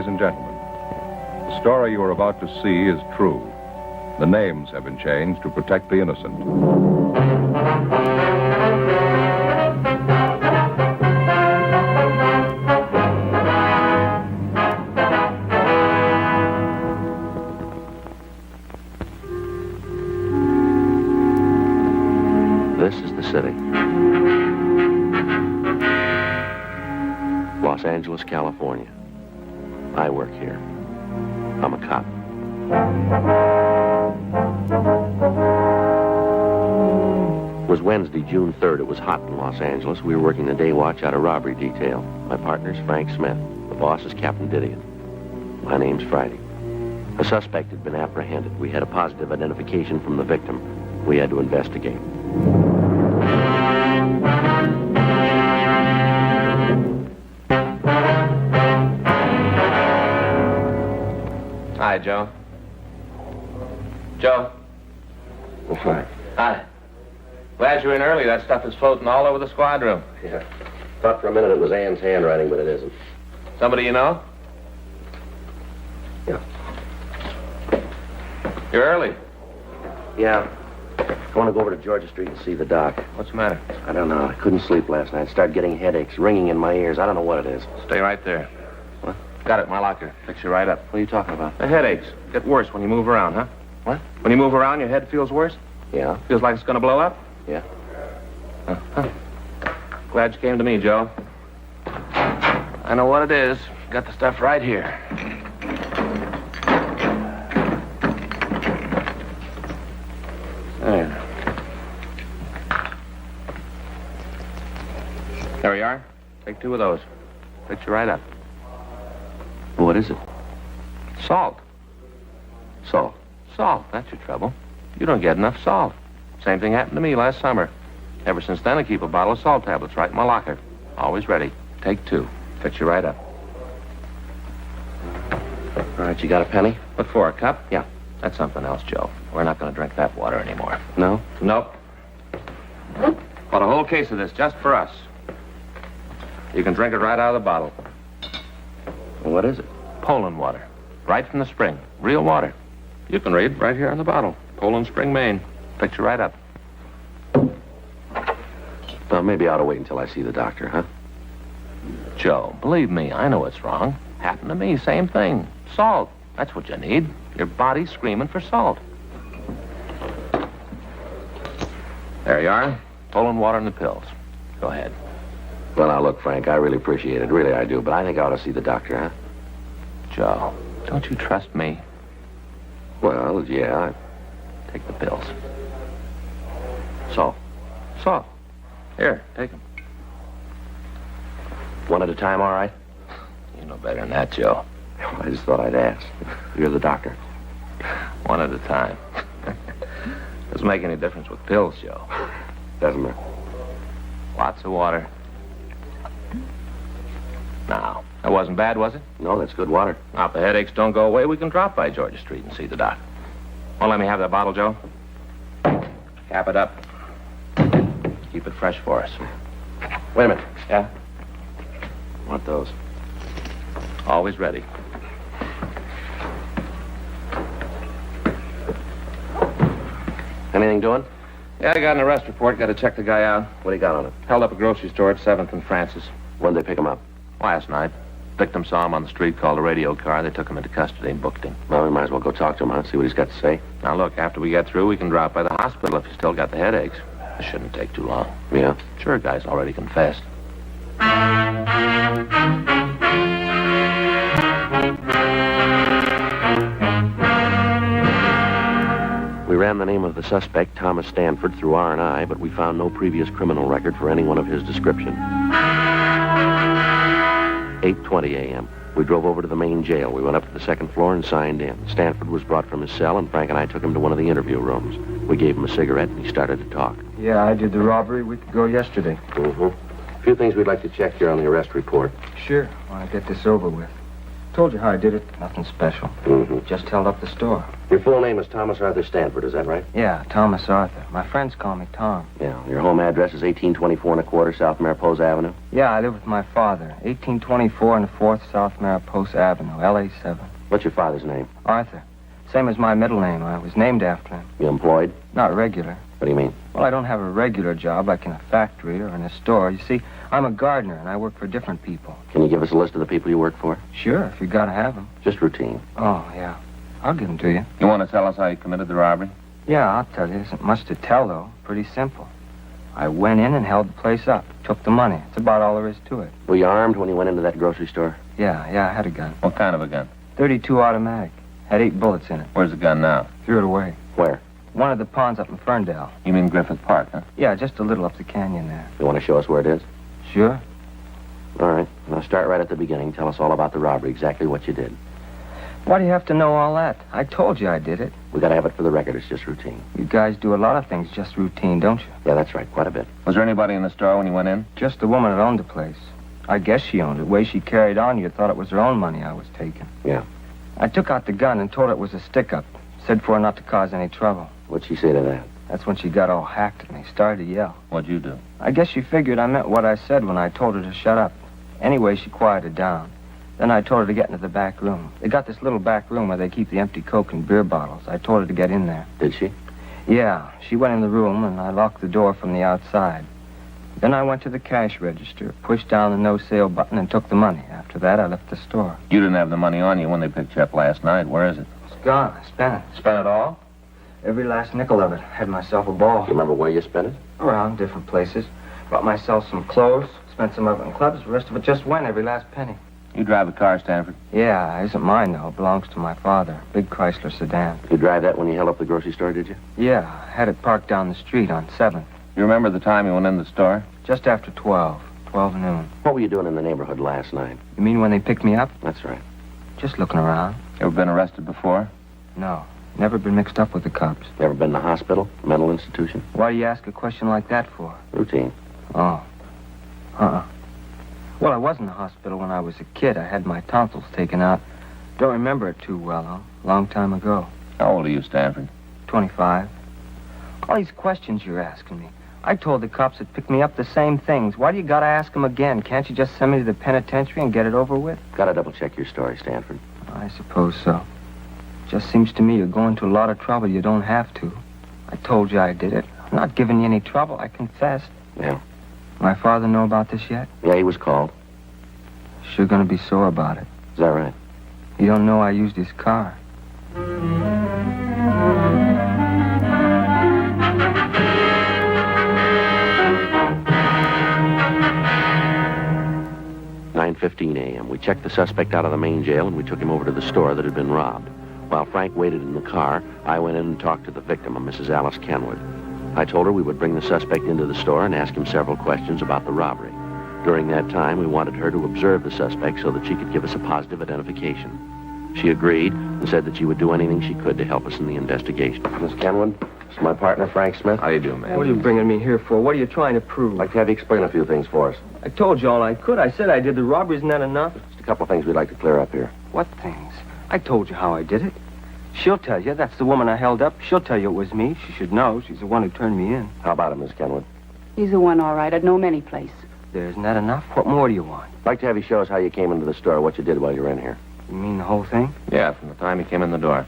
Ladies and gentlemen, the story you are about to see is true. The names have been changed to protect the innocent. This is the city. Los Angeles, California. I work here. I'm a cop. It was Wednesday, June 3rd. It was hot in Los Angeles. We were working the day watch out of robbery detail. My partner's Frank Smith. The boss is Captain Didion. My name's Friday. A suspect had been apprehended. We had a positive identification from the victim. We had to investigate. Hi, Joe. Joe. Hi. Hi. Glad you're in early. That stuff is floating all over the squad room. Yeah. Thought for a minute it was Ann's handwriting, but it isn't. Somebody you know? Yeah. You're early. Yeah. I want to go over to Georgia Street and see the doc. What's the matter? I don't know. I couldn't sleep last night. Started getting headaches, ringing in my ears. I don't know what it is. Stay right there. What? Got it in my locker. Fix you right up. What are you talking about? The headaches get worse when you move around, huh? What? When you move around, your head feels worse? Yeah. Feels like it's going to blow up? Yeah. Huh. Glad you came to me, Joe. I know what it is. Got the stuff right here. There. There we are. Take 2 of those. Fix you right up. What is it? Salt. Salt. Salt, that's your trouble. You don't get enough salt. Same thing happened to me last summer. Ever since then, I keep a bottle of salt tablets right in my locker. Always ready. Take 2. Fix you right up. All right, you got a penny? What for, a cup? Yeah. That's something else, Joe. We're not going to drink that water anymore. No? Nope. Bought a whole case of this just for us. You can drink it right out of the bottle. Well, what is it? Poland water. Right from the spring. Real water. You can read right here on the bottle. Poland Spring, Maine. Fix you right up. Well, maybe I ought to wait until I see the doctor, huh? Joe, believe me, I know what's wrong. Happened to me, same thing. Salt. That's what you need. Your body's screaming for salt. There you are. Poland water and the pills. Go ahead. Well, now, look, Frank, I really appreciate it. Really, I do. But I think I ought to see the doctor, huh? Joe, don't you trust me? Well, yeah. Take the pills. Salt. Salt. Here, take them. One at a time, all right? You know better than that, Joe. Well, I just thought I'd ask. You're the doctor. One at a time. Doesn't make any difference with pills, Joe. Doesn't it? Lots of water. Now, that wasn't bad, was it? No, that's good water. Now, if the headaches don't go away, we can drop by Georgia Street and see the doc. Well, let me have that bottle, Joe. Cap it up. Keep it fresh for us. Wait a minute. Yeah? Want those? Always ready. Anything doing? Yeah, I got an arrest report. Got to check the guy out. What do you got on it? Held up a grocery store at 7th and Francis. When'd they pick him up? Last night. Victim saw him on the street, called a radio car. They took him into custody and booked him. Well, we might as well go talk to him, huh? See what he's got to say. Now, look, after we get through, we can drop by the hospital if you still got the headaches. It shouldn't take too long. Yeah? Sure, guy's already confessed. We ran the name of the suspect, Thomas Stanford, through R&I, but we found no previous criminal record for anyone of his description. 8:20 a.m. We drove over to the main jail. We went up to the second floor and signed in. Stanford was brought from his cell, and Frank and I took him to one of the interview rooms. We gave him a cigarette, and he started to talk. Yeah, I did the robbery a week ago yesterday. Mm-hmm. A few things we'd like to check here on the arrest report. Sure. I'll get this over with. Told you how I did it. Nothing special. Mm-hmm. Just held up the store. Your full name is Thomas Arthur Stanford, is that right? Yeah, Thomas Arthur. My friends call me Tom. Yeah. Your home address is 1824 1/4 South Mariposa Avenue? Yeah, I live with my father. 1824 and 4th South Mariposa Avenue, LA 7. What's your father's name? Arthur. Same as my middle name. I was named after him. You employed? Not regular. What do you mean? Well, I don't have a regular job like in a factory or in a store. You see, I'm a gardener and I work for different people. Can you give us a list of the people you work for? Sure, if you gotta have them. Just routine. Oh, yeah. I'll give them to you. You want to tell us how you committed the robbery? Yeah, I'll tell you. Isn't much to tell, though. Pretty simple. I went in and held the place up. Took the money. That's about all there is to it. Were you armed when you went into that grocery store? Yeah, I had a gun. What kind of a gun? .32 automatic. Had 8 bullets in it. Where's the gun now? Threw it away. Where? One of the ponds up in Ferndale. You mean Griffith Park, huh? Yeah, just a little up the canyon there. You want to show us where it is? Sure. All right. Now start right at the beginning. Tell us all about the robbery, exactly what you did. Why do you have to know all that? I told you I did it. We got to have it for the record. It's just routine. You guys do a lot of things just routine, don't you? Yeah, that's right. Quite a bit. Was there anybody in the store when you went in? Just the woman that owned the place. I guess she owned it. The way she carried on, you thought it was her own money I was taking. Yeah. I took out the gun and told her it was a stick-up. Said for her not to cause any trouble. What'd she say to that? That's when she got all hacked at me. Started to yell. What'd you do? I guess she figured I meant what I said when I told her to shut up. Anyway, she quieted down. Then I told her to get into the back room. They got this little back room where they keep the empty Coke and beer bottles. I told her to get in there. Did she? Yeah, she went in the room and I locked the door from the outside. Then I went to the cash register, pushed down the no-sale button and took the money. After that, I left the store. You didn't have the money on you when they picked you up last night. Where is it? It's gone. I spent it. Spent it all? Every last nickel of it. Had myself a ball. You remember where you spent it? Around different places. Bought myself some clothes, spent some of it in clubs. The rest of it just went, every last penny. You drive a car, Stanford? Yeah, it isn't mine, though. It belongs to my father. Big Chrysler sedan. You drive that when you held up the grocery store, did you? Yeah, I had it parked down the street on 7th. You remember the time you went in the store? Just after 12 noon. What were you doing in the neighborhood last night? You mean when they picked me up? That's right. Just looking around. Ever been arrested before? No, never been mixed up with the cops. You ever been in a hospital, mental institution? Why do you ask a question like that for? Routine. Oh. Well, I was in the hospital when I was a kid. I had my tonsils taken out. Don't remember it too well, though. Long time ago. How old are you, Stanford? 25. All these questions you're asking me. I told the cops that picked me up the same things. Why do you gotta ask them again? Can't you just send me to the penitentiary and get it over with? Gotta double-check your story, Stanford. I suppose so. Just seems to me you're going to a lot of trouble you don't have to. I told you I did it. I'm not giving you any trouble. I confessed. Yeah. My father know about this yet? Yeah, he was called. Sure gonna be sore about it. Is that right? You don't know I used his car. "9:15 a.m. We checked the suspect out of the main jail and we took him over to the store that had been robbed. While Frank waited in the car, I went in and talked to the victim, a Mrs. Alice Kenwood. I told her we would bring the suspect into the store and ask him several questions about the robbery. During that time, we wanted her to observe the suspect so that she could give us a positive identification. She agreed and said that she would do anything she could to help us in the investigation. Miss Kenwood, this is my partner, Frank Smith. How you do, man? What are you bringing me here for? What are you trying to prove? I'd like to have you explain a few things for us. I told you all I could. I said I did the robbery. Isn't that enough? Just a couple of things we'd like to clear up here. What things? I told you how I did it. She'll tell you. That's the woman I held up. She'll tell you it was me. She should know. She's the one who turned me in. How about it, Miss Kenwood? He's the one, all right. I'd know him any place. Isn't that enough? What more do you want? I'd like to have you show us how you came into the store, what you did while you were in here. You mean the whole thing? Yeah, from the time you came in the door.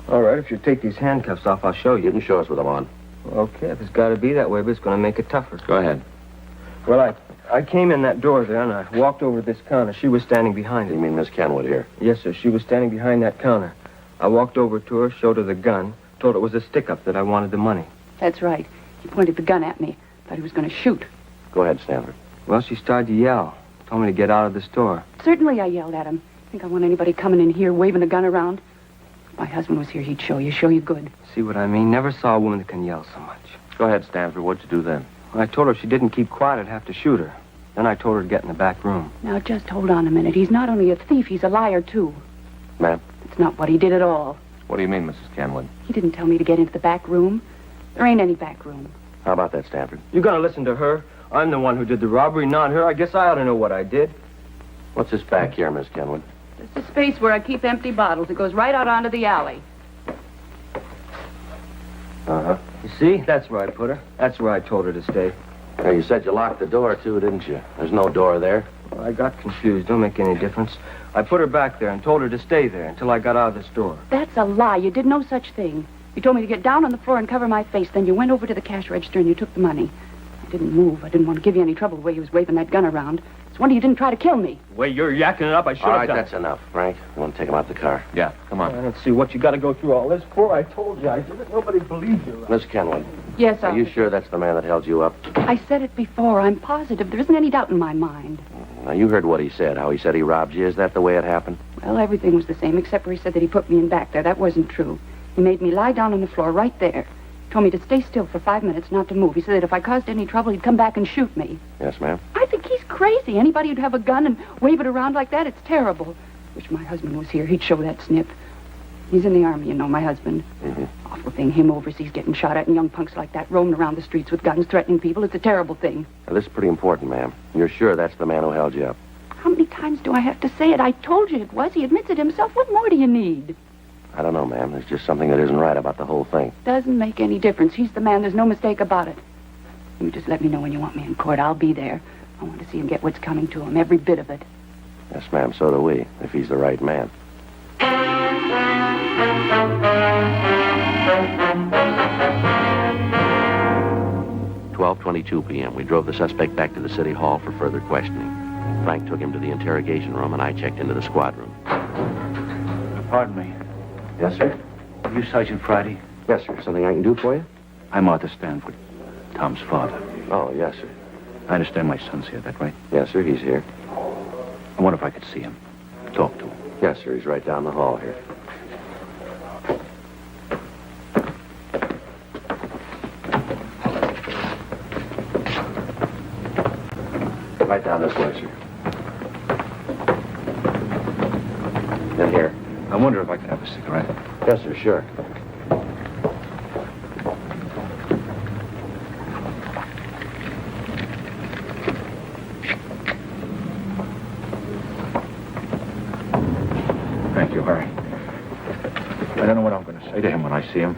All right, if you take these handcuffs off, I'll show You you. can show us with them on. Okay, if it's got to be that way, but it's going to make it tougher. Go ahead. Well, I came in that door there, and I walked over to this counter. She was standing behind You it. mean Miss Kenwood here? Yes, sir. She was standing behind that counter. I walked over to her, showed her the gun, told her it was a stick-up, that I wanted the money. That's right. He pointed the gun at me. Thought he was going to shoot. Go ahead, Stanford. Well, she started to yell. Told me to get out of the store. Certainly I yelled at him. Think I want anybody coming in here waving a gun around? If my husband was here, he'd show you good. See what I mean? Never saw a woman that can yell so much. Go ahead, Stanford. What'd you do then? When I told her if she didn't keep quiet, I'd have to shoot her. Then I told her to get in the back room. Now, just hold on a minute. He's not only a thief, he's a liar, too. Ma'am? It's not what he did at all. What do you mean, Mrs. Kenwood? He didn't tell me to get into the back room. There ain't any back room. How about that, Stanford? You gonna listen to her? I'm the one who did the robbery, not her. I guess I ought to know what I did. What's this back here, Miss Kenwood? It's a space where I keep empty bottles. It goes right out onto the alley. Uh-huh. You see? That's where I put her. That's where I told her to stay. Now, you said you locked the door, too, didn't you? There's no door there. Well, I got confused. Don't make any difference. I put her back there and told her to stay there until I got out of the store. That's a lie. You did no such thing. You told me to get down on the floor and cover my face. Then you went over to the cash register and you took the money. I didn't move. I didn't want to give you any trouble the way you was waving that gun around. It's a wonder you didn't try to kill me. The way you're yakking it up, I should All have right, done. that's enough, Frank. You want to take him out the car? Yeah, come on. I don't see what you got to go through all this for. I told you I did it. Nobody believes you. Miss Kenwood, Yes, are you sure that's the man that held you up? I said it before. I'm positive. There isn't any doubt in my mind. Now, you heard what he said, how he said he robbed you. Is that the way it happened? Well, everything was the same, except where he said that he put me in back there. That wasn't true. He made me lie down on the floor right there. Told me to stay still for 5 minutes, not to move. He said that if I caused any trouble, he'd come back and shoot me. Yes, ma'am. I think he's crazy. Anybody who'd have a gun and wave it around like that, it's terrible. Wish my husband was here. He'd show that snip. He's in the army, you know, my husband. Mm-hmm. Awful thing, him overseas getting shot at and young punks like that roaming around the streets with guns, threatening people. It's a terrible thing. Now, this is pretty important, ma'am. You're sure that's the man who held you up? How many times do I have to say it? I told you it was. He admits it himself. What more do you need? I don't know, ma'am. There's just something that isn't right about the whole thing. Doesn't make any difference. He's the man. There's no mistake about it. You just let me know when you want me in court. I'll be there. I want to see him get what's coming to him, every bit of it. Yes, ma'am, so do we, if he's the right man. 12:22 p.m. We drove the suspect back to the city hall for further questioning. Frank took him to the interrogation room, and I checked into the squad room. Pardon me. Yes, sir? Are you Sergeant Friday? Yes, sir. Something I can do for you? I'm Arthur Stanford, Tom's father. Oh, yes, sir. I understand my son's here, that right? Yes, sir, he's here. I wonder if I could see him, talk to him. Yes, sir, he's right down the hall here. Right down this way, sir. In here. I wonder if I could have a cigarette. Yes, sir, sure. Thank you, Harry. I don't know what I'm going to say to him when I see him.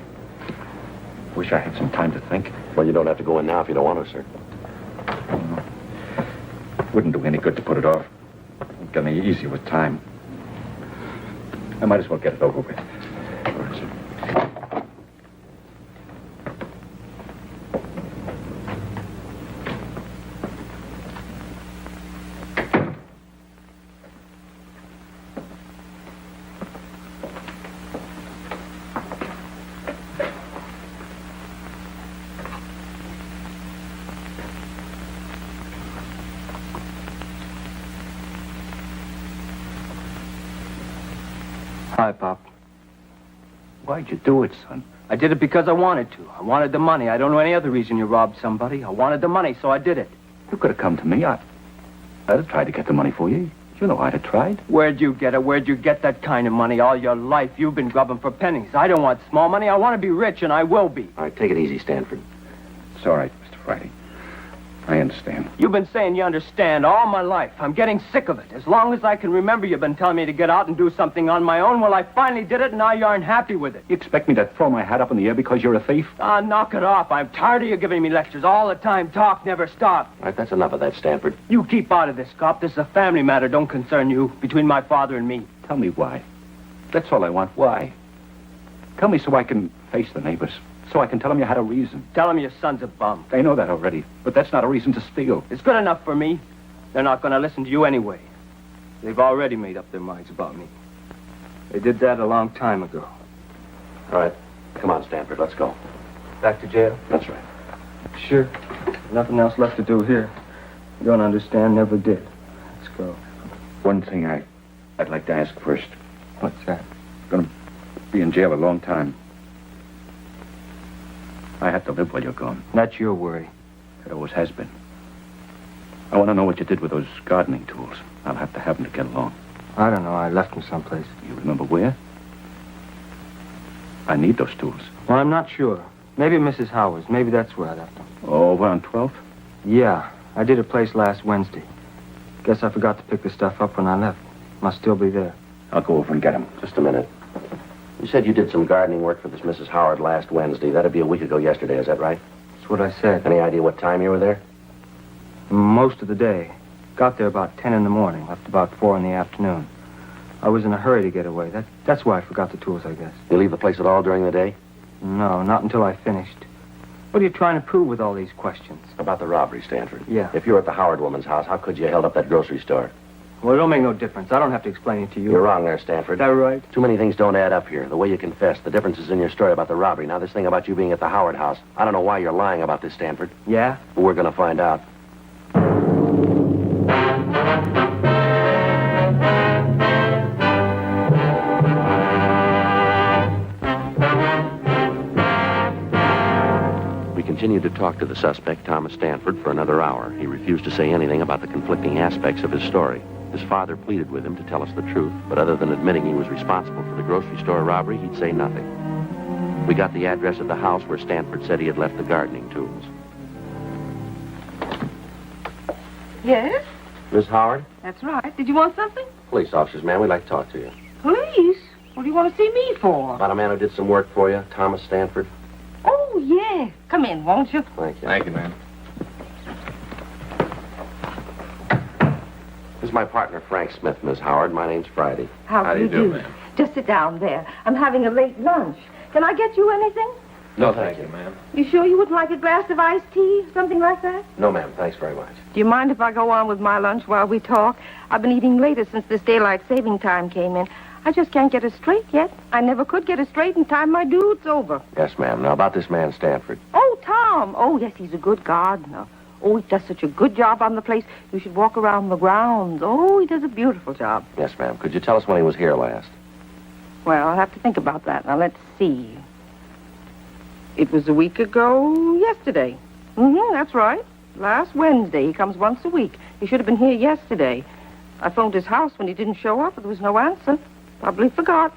Wish I had some time to think. Well, you don't have to go in now if you don't want to, sir. Wouldn't do any good to put it off. Won't get any easier with time. I might as well get it over with. All right, sir. Hi, Pop. Why'd you do it, son? I did it because I wanted to. I wanted the money. I don't know any other reason you robbed somebody. I wanted the money, so I did it. You could have come to me. I'd have tried to get the money for you. You know I'd have tried. Where'd you get it? Where'd you get that kind of money? All your life, you've been grubbing for pennies. I don't want small money. I want to be rich, and I will be. All right, take it easy, Stanford. It's all right, Mr. Friday. I understand. You've been saying you understand all my life. I'm getting sick of it. As long as I can remember, you've been telling me to get out and do something on my own. Well, I finally did it, and now you aren't happy with it. You expect me to throw my hat up in the air because you're a thief? Ah, knock it off. I'm tired of you giving me lectures all the time. Talk never stop. All right, that's enough of that, Stanford. You keep out of this, cop. This is a family matter. Don't concern you. Between my father and me. Tell me why. That's all I want. Why? Tell me so I can face the neighbors. So I can tell them you had a reason. Tell him your son's a bum. They know that already, but that's not a reason to steal. It's good enough for me. They're not going to listen to you anyway. They've already made up their minds about me. They did that a long time ago. All right, come on, Stanford, let's go. Back to jail? That's right. Sure. Nothing else left to do here. You don't understand, never did. Let's go. One thing I'd like to ask first. What's that? Gonna be in jail a long time. I have to live while you're gone. That's your worry. It always has been. I want to know what you did with those gardening tools. I'll have to have them to get along. I don't know. I left them someplace. You remember where? I need those tools. Well, I'm not sure. Maybe Mrs. Howard's. Maybe that's where I left them. Over on 12th? Yeah. I did a place last Wednesday. Guess I forgot to pick the stuff up when I left. Must still be there. I'll go over and get him. Just a minute. You said you did some gardening work for this Mrs. Howard last Wednesday. That'd be a week ago yesterday, is that right? That's what I said. Any idea what time you were there? Most of the day. Got there about 10 in the morning, left about 4 in the afternoon. I was in a hurry to get away. That's why I forgot the tools, I guess. You leave the place at all during the day? No, not until I finished. What are you trying to prove with all these questions? About the robbery, Stanford. Yeah. If you were at the Howard woman's house, how could you have held up that grocery store? Well, it don't make no difference. I don't have to explain it to you. You're wrong there, Stanford. Is that right? Too many things don't add up here. The way you confessed, the differences in your story about the robbery. Now, this thing about you being at the Howard house. I don't know why you're lying about this, Stanford. Yeah? But we're going to find out. We continued to talk to the suspect, Thomas Stanford, for another hour. He refused to say anything about the conflicting aspects of his story. His father pleaded with him to tell us the truth, but other than admitting he was responsible for the grocery store robbery, he'd say nothing. We got the address of the house where Stanford said he had left the gardening tools. Yes, Miss Howard? that's right. Did you want something? Police officers, ma'am. We'd like to talk to you. Police? What do you want to see me for? About a man who did some work for you, Thomas Stanford. Oh, yes. Come in, won't you? Thank you. Thank you, ma'am. This is my partner, Frank Smith, Miss Howard. My name's Friday. How do you do? ma'am? Just sit down there. I'm having a late lunch. Can I get you anything? No, thank you, ma'am. You sure you wouldn't like a glass of iced tea? Something like that? No, ma'am. Thanks very much. Do you mind if I go on with my lunch while we talk? I've been eating later since this daylight saving time came in. I just can't get it straight yet. I never could get it straight in time my dude's over. Yes, ma'am. Now, about this man, Stanford. Oh, Tom. Oh, yes, he's a good gardener. Oh, he does such a good job on the place. You should walk around the grounds. Oh, he does a beautiful job. Yes, ma'am. Could you tell us when he was here last? Well, I'll have to think about that. Now, let's see. It was a week ago yesterday. That's right. Last Wednesday. He comes once a week. He should have been here yesterday. I phoned his house when he didn't show up, but there was no answer. Probably forgot.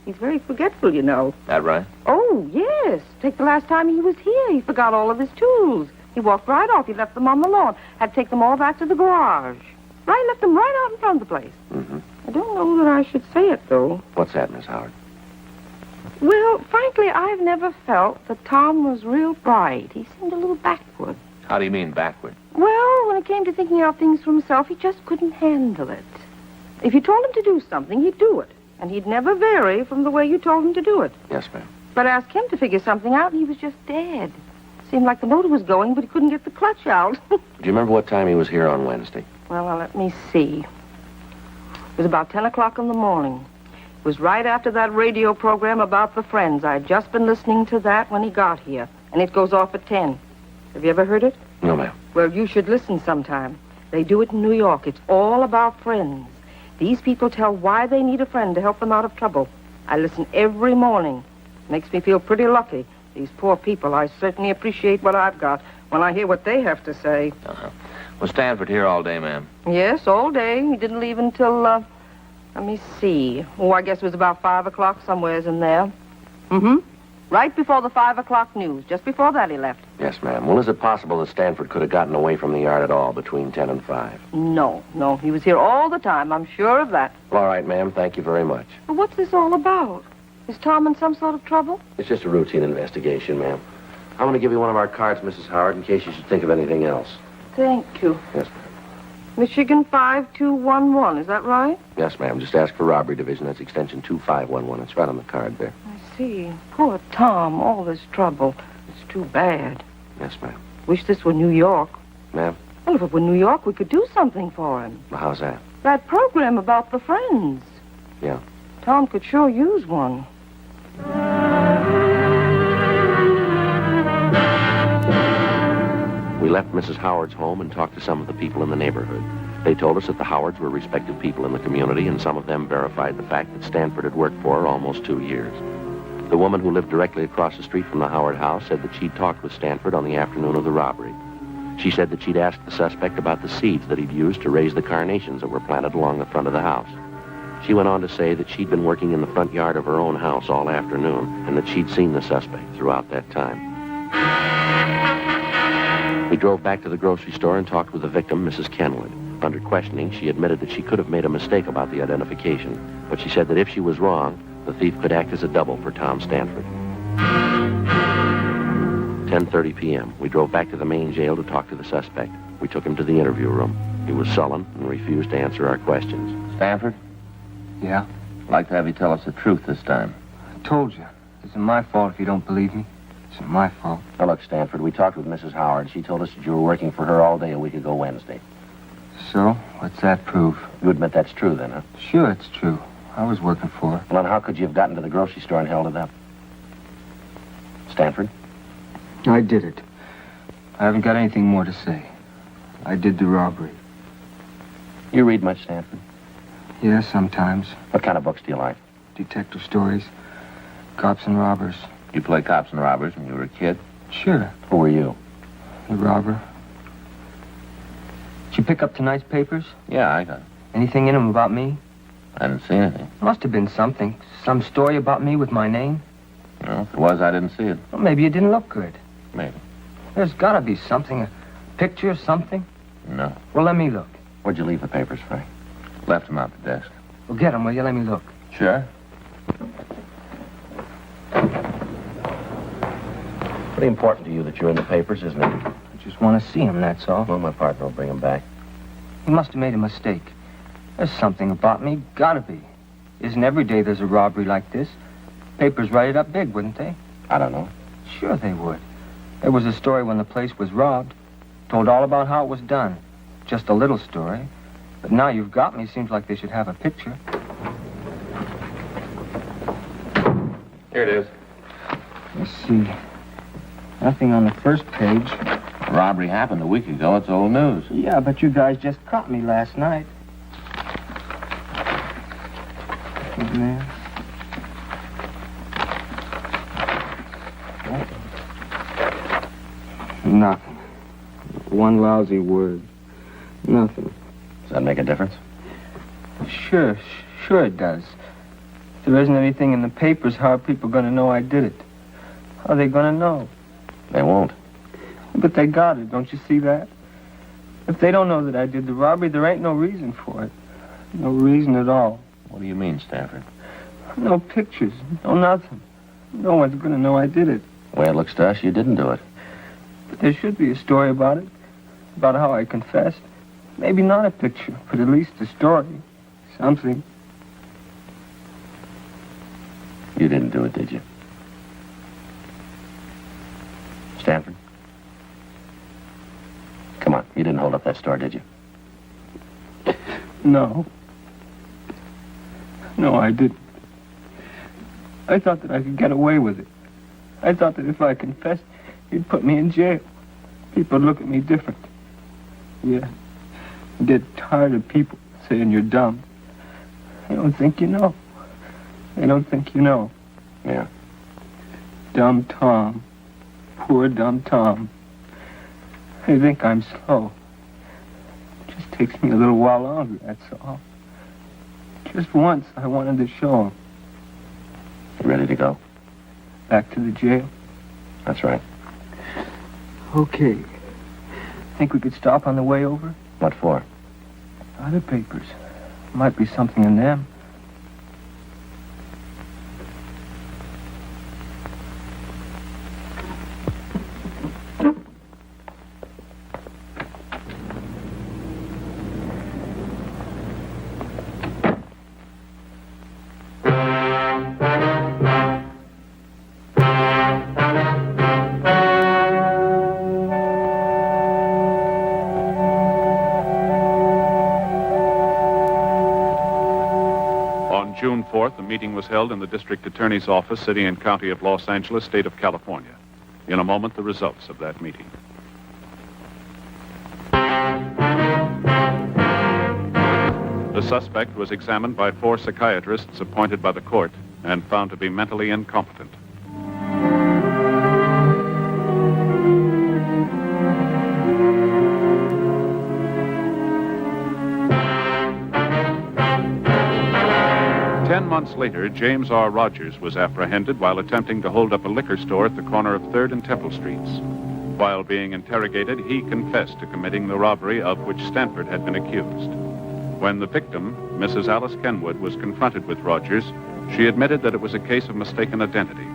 He's very forgetful, you know. That right? Oh, yes. Take the last time he was here. He forgot all of his tools. He walked right off. He left them on the lawn. Had to take them all back to the garage. Right, left them right out in front of the place. Mm-hmm. I don't know that I should say it, though. What's that, Miss Howard? Well, frankly, I've never felt that Tom was real bright. He seemed a little backward. How do you mean backward? Well, when it came to thinking out things for himself, he just couldn't handle it. If you told him to do something, he'd do it. And he'd never vary from the way you told him to do it. Yes, ma'am. But ask him to figure something out, and he was just dead. Seemed like the motor was going, but he couldn't get the clutch out. Do you remember what time he was here on Wednesday? Well, now, let me see. It was about 10 o'clock in the morning. It was right after that radio program about the Friends. I had just been listening to that when he got here, and it goes off at 10. Have you ever heard it? No, ma'am. Well, you should listen sometime. They do it in New York. It's all about friends. These people tell why they need a friend to help them out of trouble. I listen every morning. Makes me feel pretty lucky. These poor people, I certainly appreciate what I've got when I hear what they have to say. Uh-huh. Was Stanford here all day, ma'am? Yes, all day. He didn't leave until, let me see. Oh, I guess it was about 5 o'clock somewheres in there. Right before the 5 o'clock news. Just before that he left. Yes, ma'am. Well, is it possible that Stanford could have gotten away from the yard at all between 10 and 5? No. He was here all the time. I'm sure of that. Well, all right, ma'am. Thank you very much. But what's this all about? Is Tom in some sort of trouble? It's just a routine investigation, ma'am. I'm going to give you one of our cards, Mrs. Howard, in case you should think of anything else. Thank you. Yes, ma'am. Michigan 5211, is that right? Yes, ma'am. Just ask for Robbery Division. That's extension 2511. It's right on the card there. I see. Poor Tom, all this trouble. It's too bad. Yes, ma'am. Wish this were New York. Ma'am? Well, if it were New York, we could do something for him. Well, how's that? That program about the Friends. Yeah. Tom could sure use one. We left Mrs. Howard's home and talked to some of the people in the neighborhood. They told us that the Howards were respected people in the community, and some of them verified the fact that Stanford had worked for her almost 2 years. The woman who lived directly across the street from the Howard house said that she'd talked with Stanford on the afternoon of the robbery. She said that she'd asked the suspect about the seeds that he'd used to raise the carnations that were planted along the front of the house. She went on to say that she'd been working in the front yard of her own house all afternoon, and that she'd seen the suspect throughout that time. We drove back to the grocery store and talked with the victim, Mrs. Kenwood. Under questioning, she admitted that she could have made a mistake about the identification, but she said that if she was wrong, the thief could act as a double for Tom Stanford. 10:30 p.m. We drove back to the main jail to talk to the suspect. We took him to the interview room. He was sullen and refused to answer our questions. Stanford, Yeah? I'd like to have you tell us the truth this time. I told you. It isn't my fault if you don't believe me. It isn't my fault. Now, look, Stanford, we talked with Mrs. Howard. She told us that you were working for her all day a week ago Wednesday. So? What's that prove? You admit that's true, then, huh? Sure, it's true. I was working for her. Well, then how could you have gotten to the grocery store and held it up? Stanford? I did it. I haven't got anything more to say. I did the robbery. You read much, Stanford? Yeah, sometimes. What kind of books do you like? Detective stories. Cops and robbers. You played cops and robbers when you were a kid? Sure. Who were you? The robber. Did you pick up tonight's papers? Yeah, I got it. Anything in them about me? I didn't see anything. Must have been something. Some story about me with my name. Well, if it was, I didn't see it. Well, maybe it didn't look good. Maybe. There's got to be something. A picture or something. No. Well, let me look. Where'd you leave the papers, Frank? Left him out the desk. Well, get them, will you? Let me look. Sure. Pretty important to you that you're in the papers, isn't it? I just want to see him, that's all. Well, my partner will bring him back. He must have made a mistake. There's something about me. Gotta be. Isn't every day there's a robbery like this? Papers write it up big, wouldn't they? I don't know. Sure they would. There was a story when the place was robbed. Told all about how it was done. Just a little story. But now you've got me, seems like they should have a picture. Here it is. Let's see. Nothing on the first page. The robbery happened a week ago. It's old news. Yeah, but you guys just caught me last night. Nothing there. Nothing. One lousy word. Nothing. Does that make a difference? Sure it does. If there isn't anything in the papers, how are people going to know I did it? How are they going to know? They won't. But they got it, don't you see that? If they don't know that I did the robbery, there ain't no reason for it. No reason at all. What do you mean, Stanford? No pictures, no nothing. No one's going to know I did it. The way it looks to us, you didn't do it. But there should be a story about it. About how I confessed. Maybe not a picture, but at least a story. Something. You didn't do it, did you? Stanford? Come on, you didn't hold up that store, did you? No. No, I didn't. I thought that I could get away with it. I thought that if I confessed, he'd put me in jail. People would look at me different. Yeah. I get tired of people saying you're dumb. They don't think you know. They don't think you know. Yeah. Dumb Tom. Poor dumb Tom. They think I'm slow. It just takes me a little while longer, that's all. Just once, I wanted to show them. You ready to go? Back to the jail? That's right. Okay. Think we could stop on the way over? What for? Other papers. Might be something in them. June 4th, a meeting was held in the District Attorney's Office, City and County of Los Angeles, State of California. In a moment, the results of that meeting. The suspect was examined by 4 psychiatrists appointed by the court and found to be mentally incompetent. Months later, James R. Rogers was apprehended while attempting to hold up a liquor store at the corner of 3rd and Temple Streets. While being interrogated, he confessed to committing the robbery of which Stanford had been accused. When the victim, Mrs. Alice Kenwood, was confronted with Rogers, she admitted that it was a case of mistaken identity.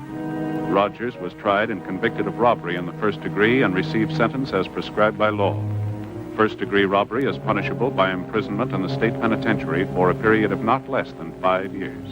Rogers was tried and convicted of robbery in the first degree and received sentence as prescribed by law. First-degree robbery is punishable by imprisonment in the state penitentiary for a period of not less than 5 years.